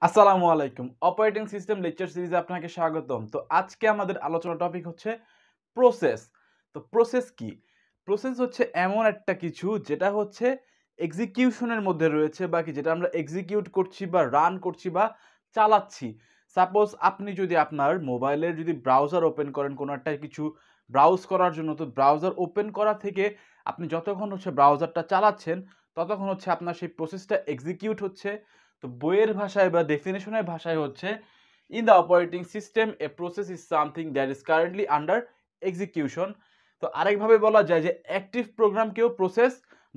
আসসালামু আলাইকুম। Operating system lecture সিরিজে আপনাকে স্বাগতম। তো আজকে আমাদের আলোচনার টপিক হচ্ছে প্রসেস। তো প্রসেস কি? প্রসেস হচ্ছে এমন একটা কিছু যেটা হচ্ছে এক্সিকিউশনের মধ্যে রয়েছে বা যেটা আমরা এক্সিকিউট করছি বা রান করছি বা চালাচ্ছি। সাপোজ আপনি যদি আপনার মোবাইলের ব্রাউজার ওপেন করেন কোনো একটা কিছু ব্রাউজ করার জন্য, তো ব্রাউজার ওপেন করা থেকে আপনি যতক্ষণ ব্রাউজারটা চালাচ্ছেন, ততক্ষণ আপনার সেই প্রসেসটা এক্সিকিউট হচ্ছে। তো বইয়ের ভাষায় বা ডেফিনেশনের ভাষায় হচ্ছে in the operating system a process is something that is currently under execution. তো আরেকভাবে বলা যায় যে অ্যাক্টিভ প্রোগ্রামকেও প্রসেস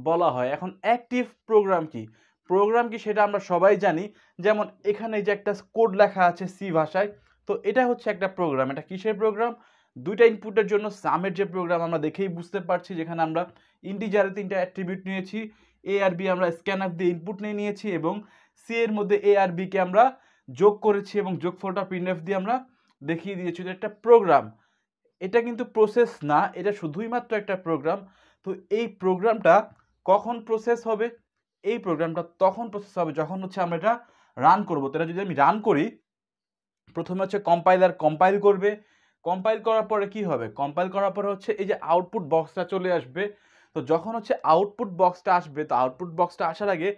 বলা হয়। এখন অ্যাক্টিভ প্রোগ্রাম কি? প্রোগ্রাম কি সেটা আমরা সবাই জানি। যেমন এখানে যে একটা কোড লেখা আছে সি ভাষায়, তো এটা হচ্ছে একটা প্রোগ্রাম। এটা কিসের প্রোগ্রাম? দুইটা ইনপুটের জন্য সামের যে প্রোগ্রাম আমরা দেখেই বুঝতে পারছি, যেখানে আমরা ইন্টিজারে 3টা অ্যাট্রিবিউট নিয়েছি, এ আর বি আমরা স্ক্যানফ দিয়ে ইনপুট নিয়ে নিয়েছি এবং সি এর মধ্যে এ আর বি কে আমরা যোগ করেছি এবং যোগফলটা প্রিন্টএফ দিয়ে আমরা দেখিয়ে দিয়েছি। এটা একটা প্রোগ্রাম। এটা কিন্তু প্রসেস না, এটা শুধুই মাত্র একটা প্রোগ্রাম। তো এই প্রোগ্রামটা কখন প্রসেস হবে? এই প্রোগ্রামটা তখন প্রসেস হবে যখন আমরা এটা রান করব। তো এটা যদি আমি রান করি, প্রথমে কম্পাইলার কম্পাইল করবে। কম্পাইল করার পরে কি হবে? কম্পাইল করার পরে এই যে আউটপুট বক্সটা চলে আসবে। তো যখন আউটপুট বক্সটা আসবে, তো আউটপুট বক্সটা আসার আগে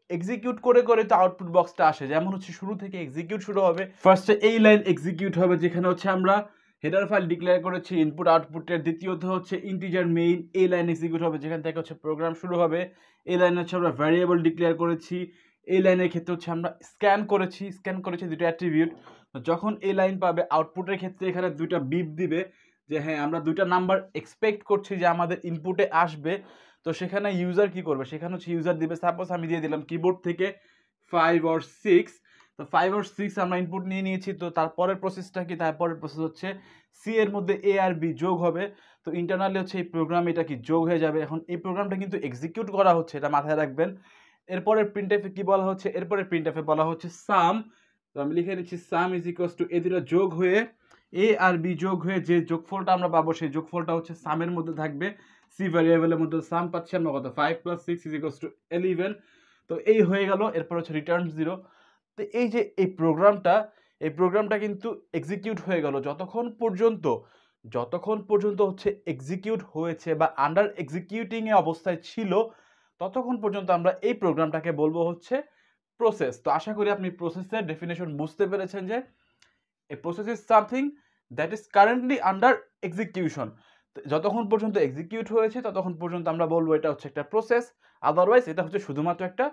এক্সিকিউট করে করে তো আউটপুট বক্সটা আসে। যেমন শুরু থেকে এক্সিকিউট শুরু হবে। ফার্স্টে এই লাইন এক্সিকিউট হবে, যেখানে আমরা হেডার ফাইল ডিক্লেয়ার করেছি ইনপুট আউটপুটের। দ্বিতীয়ত ইন্টিজার মেইন, এই লাইন এক্সিকিউট হবে, যেখান থেকে প্রোগ্রাম শুরু হবে। এই লাইনে আমরা ভ্যারিয়েবল ডিক্লেয়ার করেছি। এই লাইনের ক্ষেত্রে আমরা স্ক্যান করেছি দুটো অ্যাট্রিবিউট। যখন এই লাইন পাবে, আউটপুটের ক্ষেত্রে এখানে দুইটা বিপ দিবে যে হ্যাঁ, আমরা দুইটা নাম্বার এক্সপেক্ট করছি যে আমাদের ইনপুটে আসবে। তো সেখানে ইউজার কি করবে? সেখানে ইউজার দিবে, সাপোজ আমি দিয়ে দিলাম কিবোর্ড থেকে 5 or 6। তো 5 or 6 আমরা ইনপুট নিয়ে নিয়েছি। তো তারপরের প্রসেসটা কি? তারপরের প্রসেস সি এর মধ্যে এ আর বি যোগ হবে। তো ইন্টারনালি এই প্রোগ্রাম এটা কি যোগ হয়ে যাবে। এখন এই প্রোগ্রামটা কিন্তু এক্সিকিউট করা হচ্ছে, এটা মাথায় রাখবেন। এরপরে প্রিন্টএফে কি বলা হচ্ছে? এরপরে প্রিন্টএফে বলা হচ্ছে সাম। তো আমি লিখে নিচ্ছি সাম ইজ ইকুয়ালস টু, এই দুটো যোগ হয়ে এ আর বি যোগ হয়ে যে যোগফলটা আমরা পাবো, সেই যোগফলটা সামের মধ্যে থাকবে। সি ভ্যারিয়েবলের মধ্যে সাম পাচ্ছি আমরা কত? 5 + 6 ইজ ইকুয়ালস টু 11। তো এই হয়ে গেল। এরপর রিটার্ন 0। তো এই যে এই প্রোগ্রামটা কিন্তু এক্সিকিউট হয়ে গেল যতক্ষণ পর্যন্ত এক্সিকিউট হয়েছে বা আন্ডার এক্সিকিউটিং এ অবস্থায় ছিল, ততক্ষণ পর্যন্ত আমরা এই প্রোগ্রামটাকে বলবো প্রসেস। তো আশা করি আপনি প্রসেসের ডেফিনেশন বুঝতে পেরেছেন যে a process is something that is currently under execution. যতক্ষণ পর্যন্ত এক্সিকিউট হয়েছে ততক্ষণ পর্যন্ত আমরা বলবো এটা একটা প্রসেস। আদারওয়াইজ এটা শুধুমাত্র একটা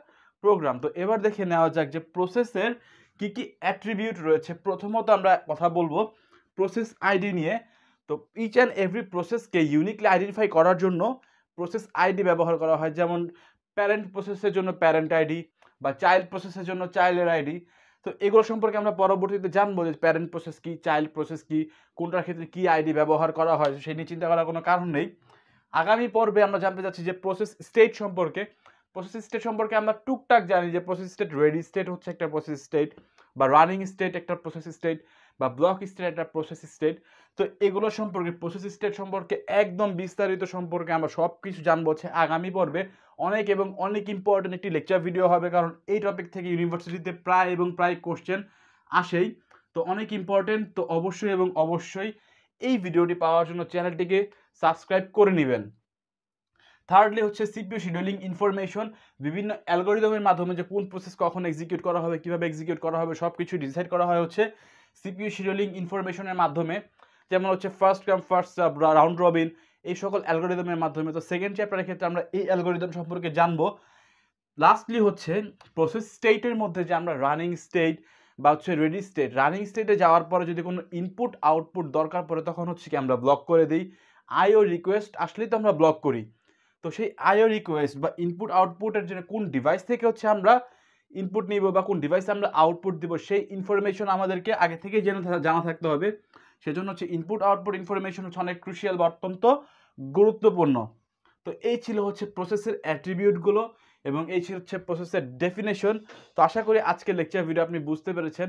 প্রোগ্রাম। তো এবার দেখে নেওয়া যাক যে প্রসেসের কি কি অ্যাট্রিবিউট রয়েছে। প্রথমত আমরা কথা বলবো প্রসেস আইডি নিয়ে। তো ইচ অ্যান্ড এভরি প্রসেসকে ইউনিকলি আইডেন্টিফাই করার জন্য প্রসেস আইডি ব্যবহার করা হয়। যেমন প্যারেন্ট প্রসেসের জন্য প্যারেন্ট আইডি বা চাইল্ড প্রসেসের জন্য চাইল্ডের আইডি। তো এগুলো সম্পর্কে আমরা পরবর্তীতে জানবো যে প্যারেন্ট প্রসেস কি, চাইল্ড প্রসেস কি, কোনটার ক্ষেত্রে কি আইডি ব্যবহার করা হয়, সেই নিয়ে চিন্তা করার কোনো কারণ নেই। আগামী পর্বে আমরা জানতে চাচ্ছি যে প্রসেস স্টেট সম্পর্কে। প্রসেস স্টেট সম্পর্কে আমরা টুকটাক জানি যে প্রসেস স্টেট, রেডি স্টেট হচ্ছে একটা প্রসেস স্টেট, বা রানিং স্টেট একটা প্রসেস স্টেট, বা ব্লক স্টেট একটা প্রসেস স্টেট। তো এগুলো সম্পর্কে, প্রসেস স্টেট সম্পর্কে একদম বিস্তারিত সম্পর্কে আমরা সব কিছু জানবো আগামী পর্বে। অনেক এবং অনেক ইম্পর্টেন্ট একটি লেকচার ভিডিও হবে, কারণ এই টপিক থেকে ইউনিভার্সিটিতে প্রায় কোশ্চেন আসেই। তো অনেক ইম্পর্টেন্ট। তো অবশ্যই এবং অবশ্যই এই ভিডিওটি পাওয়ার জন্য চ্যানেলটিকে সাবস্ক্রাইব করে নেবেন। Thirdly CPU scheduling information. বিভিন্ন অ্যালগোরিদমের মাধ্যমে যে কোন প্রসেস কখন এক্সিকিউট করা হবে, কিভাবে এক্সিকিউট করা হবে, সব কিছু ডিসাইড করা হয় সিপিইউ শিডিউলিং ইনফরমেশনের মাধ্যমে। যেমন first come first serve, round robin, এই সকল অ্যালগোরিদমের মাধ্যমে। তো সেকেন্ড চ্যাপ্টারের ক্ষেত্রে আমরা এই অ্যালগোরিদম সম্পর্কে জানবো। লাস্টলি প্রসেস স্টেটের মধ্যে যে আমরা রানিং স্টেট বা রেডি স্টেট, রানিং স্টেটে যাওয়ার পরে যদি কোনো ইনপুট আউটপুট দরকার পড়ে, তখন কি আমরা ব্লক করে দিই। আইও রিকোয়েস্ট আসলেই তো আমরা ব্লক করি। তো সেই আইও রিকোয়েস্ট বা ইনপুট আউটপুটের জন্য কোন ডিভাইস থেকে আমরা ইনপুট নিব বা কোন ডিভাইসে আমরা আউটপুট দিব, সেই ইনফরমেশন আমাদেরকে আগে থেকেই জানা থাকতে হবে। সেজন্য ইনপুট আউটপুট ইনফরমেশন অনেক ক্রুশিয়াল বা অত্যন্ত গুরুত্বপূর্ণ। তো এই ছিল প্রসেসের অ্যাট্রিবিউটগুলো এবং এই ছিল প্রসেসের ডেফিনেশন। তো আশা করি আজকের লেকচার ভিডিও আপনি বুঝতে পেরেছেন।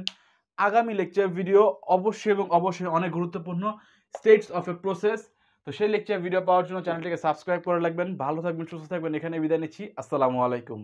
আগামী লেকচার ভিডিও অবশ্যই এবং অবশ্যই অনেক গুরুত্বপূর্ণ, স্টেটস অফ এ প্রসেস। তো সেই লেকচার ভিডিও পাওয়ার জন্য চ্যানেলটিকে সাবস্ক্রাইব করে রাখবেন। ভালো থাকবেন, সুস্থ থাকবেন। এখানে বিদায় নিচ্ছি। আসসালামু আলাইকুম।